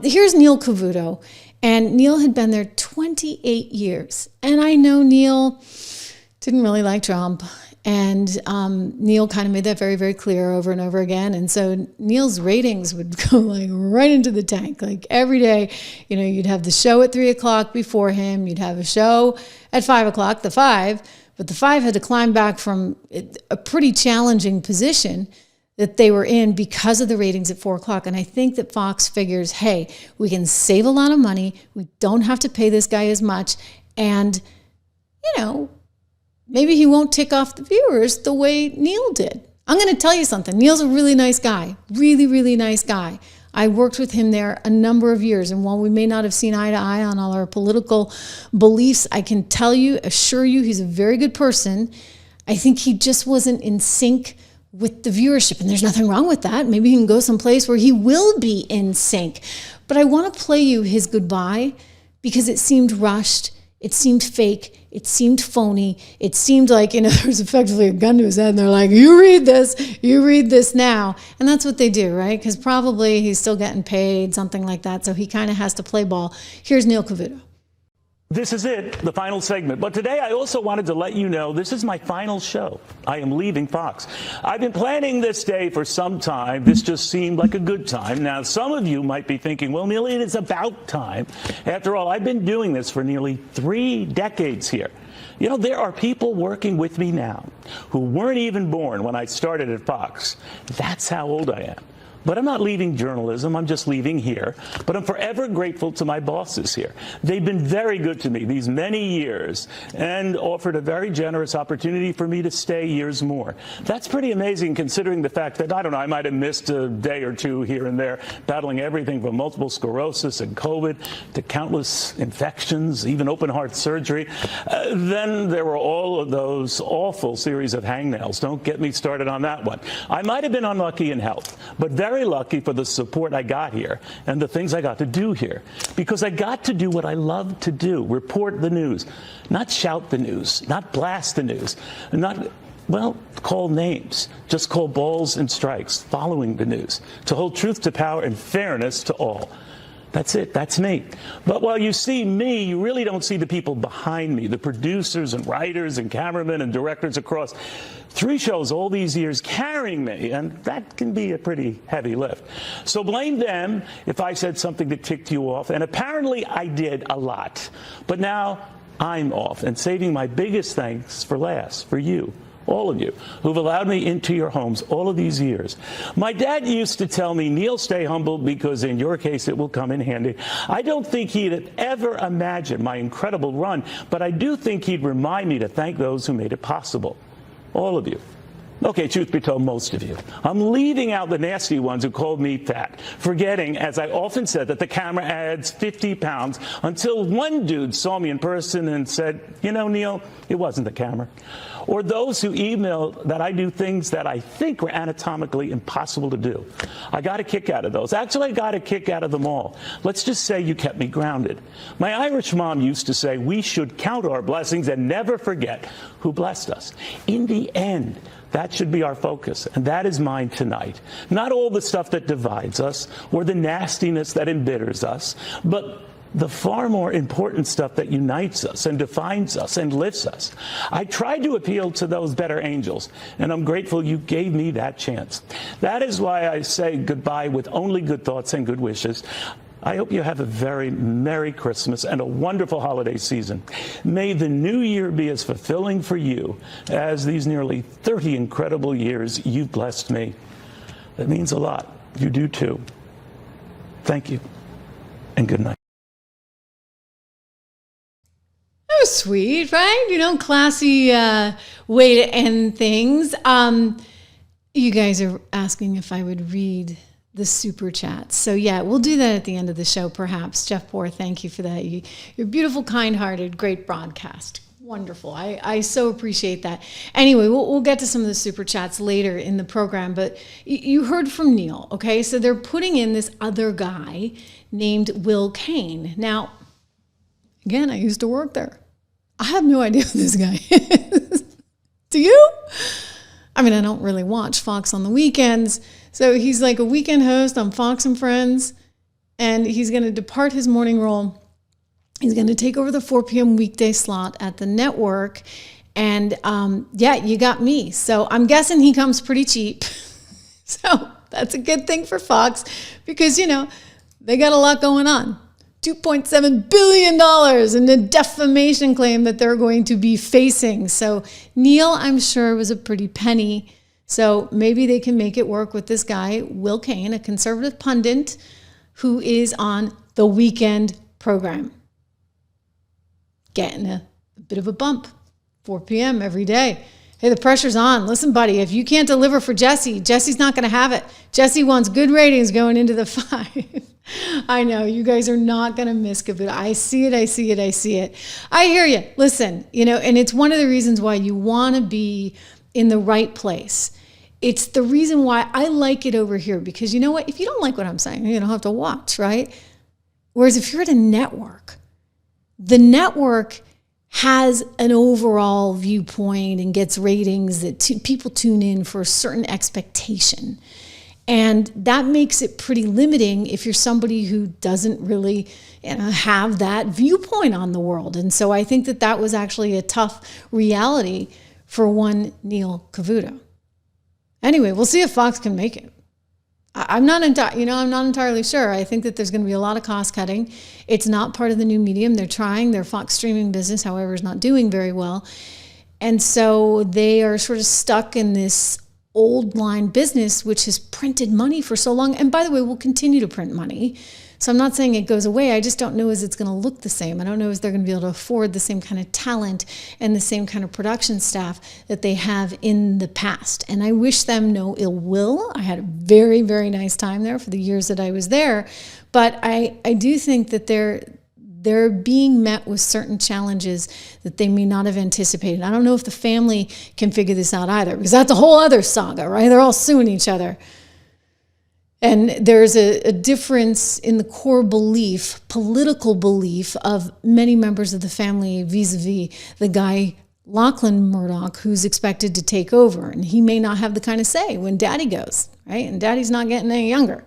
here's Neil Cavuto. And Neil had been there 28 years. And I know Neil didn't really like Trump. And Neil kind of made that very, very clear over and over again. And so Neil's ratings would go like right into the tank. Like every day, you'd have the show at 3 o'clock before him. You'd have a show at 5 o'clock, the 5. But the 5 had to climb back from a pretty challenging position that they were in because of the ratings at 4 o'clock. And I think that Fox figures, hey, we can save a lot of money. We don't have to pay this guy as much. And, maybe he won't tick off the viewers the way Neil did. I'm going to tell you something. Neil's a really nice guy. Really, really nice guy. I worked with him there a number of years. And while we may not have seen eye to eye on all our political beliefs, I can assure you, he's a very good person. I think he just wasn't in sync with the viewership. And there's nothing wrong with that. Maybe he can go someplace where he will be in sync. But I want to play you his goodbye because it seemed rushed. It seemed fake. It seemed phony. It seemed like, there was effectively a gun to his head and they're like, you read this now. And that's what they do, right? Because probably he's still getting paid, something like that. So he kind of has to play ball. Here's Neil Cavuto. This is it, the final segment. But today I also wanted to let you know this is my final show. I am leaving Fox. I've been planning this day for some time. This just seemed like a good time. Now, some of you might be thinking, well, Neil, it is about time. After all, I've been doing this for nearly 3 decades here. There are people working with me now who weren't even born when I started at Fox. That's how old I am. But I'm not leaving journalism. I'm just leaving here. But I'm forever grateful to my bosses here. They've been very good to me these many years and offered a very generous opportunity for me to stay years more. That's pretty amazing considering the fact that, I might have missed a day or two here and there, battling everything from multiple sclerosis and COVID to countless infections, even open heart surgery. Then there were all of those awful series of hangnails. Don't get me started on that one. I might have been unlucky in health, but very lucky for the support I got here and the things I got to do here, because I got to do what I love to do, report the news, not shout the news, not blast the news, not, call names, just call balls and strikes, following the news, to hold truth to power and fairness to all. That's it. That's me. But while you see me, you really don't see the people behind me, the producers and writers and cameramen and directors across 3 shows all these years carrying me, and that can be a pretty heavy lift. So blame them if I said something that ticked you off, and apparently I did a lot. But now I'm off and saving my biggest thanks for last, for you. All of you who've allowed me into your homes all of these years. My dad used to tell me, Neil, stay humble because in your case it will come in handy. I don't think he'd have ever imagined my incredible run, but I do think he'd remind me to thank those who made it possible. All of you. Okay, truth be told, most of you. I'm leaving out the nasty ones who called me fat, forgetting, as I often said, that the camera adds 50 pounds, until one dude saw me in person and said, Neil, it wasn't the camera. Or those who email that I do things that I think were anatomically impossible to do. I got a kick out of those. Actually, I got a kick out of them all. Let's just say you kept me grounded. My Irish mom used to say we should count our blessings and never forget who blessed us. In the end, that should be our focus, and that is mine tonight. Not all the stuff that divides us or the nastiness that embitters us, but the far more important stuff that unites us and defines us and lifts us. I tried to appeal to those better angels, and I'm grateful you gave me that chance. That is why I say goodbye with only good thoughts and good wishes. I hope you have a very Merry Christmas and a wonderful holiday season. May the new year be as fulfilling for you as these nearly 30 incredible years you've blessed me. That means a lot. You do too. Thank you, and good night. That was sweet, right? Classy way to end things. You guys are asking if I would read the super chats. So yeah, we'll do that at the end of the show, perhaps. Jeff Poor, thank you for that. You're beautiful, kind-hearted, great broadcast. Wonderful. I so appreciate that. Anyway, we'll get to some of the super chats later in the program, but you heard from Neil, okay? So they're putting in this other guy named Will Kane. Now, again, I used to work there. I have no idea who this guy is. Do you? I mean, I don't really watch Fox on the weekends. So he's like a weekend host on Fox and Friends. and he's going to depart his morning role. He's going to take over the 4 p.m. weekday slot at the network. And yeah, you got me. So I'm guessing he comes pretty cheap. So that's a good thing for Fox because, you know, they got a lot going on. $2.7 billion in a defamation claim that they're going to be facing. So Neil, I'm sure, was a pretty penny. So maybe they can make it work with this guy, Will Cain, a conservative pundit who is on the weekend program. Getting a bit of a bump, 4 p.m. every day. Hey, the pressure's on. Listen, buddy, if you can't deliver for Jesse, Jesse's not going to have it. Jesse wants good ratings going into the 5. I know, you guys are not going to miss Cavuto. I see it. I hear you. Listen, you know, and it's one of the reasons why you want to be in the right place. It's the reason why I like it over here, because you know what? If you don't like what I'm saying, you don't have to watch, right? Whereas if you're at a network, the network has an overall viewpoint and gets ratings that people tune in for a certain expectation. And that makes it pretty limiting if you're somebody who doesn't really, you know, have that viewpoint on the world. And so I think that was actually a tough reality for one Neil Cavuto. Anyway, we'll see if Fox can make it. I'm not entirely sure. I think that there's going to be a lot of cost cutting. It's not part of the new medium. They're trying. Their Fox streaming business, however, is not doing very well. And so they are sort of stuck in this old line business, which has printed money for so long. And by the way, will continue to print money. So I'm not saying it goes away. I just don't know as it's going to look the same. I don't know if they're going to be able to afford the same kind of talent and the same kind of production staff that they have in the past. And I wish them no ill will. I had a very, very nice time there for the years that I was there. But I do think that they're being met with certain challenges that they may not have anticipated. I don't know if the family can figure this out either, because that's a whole other saga, right? They're all suing each other. And there's a difference in the core belief, political belief of many members of the family vis-a-vis the guy, Lachlan Murdoch, who's expected to take over. And he may not have the kind of say when daddy goes, right? And daddy's not getting any younger.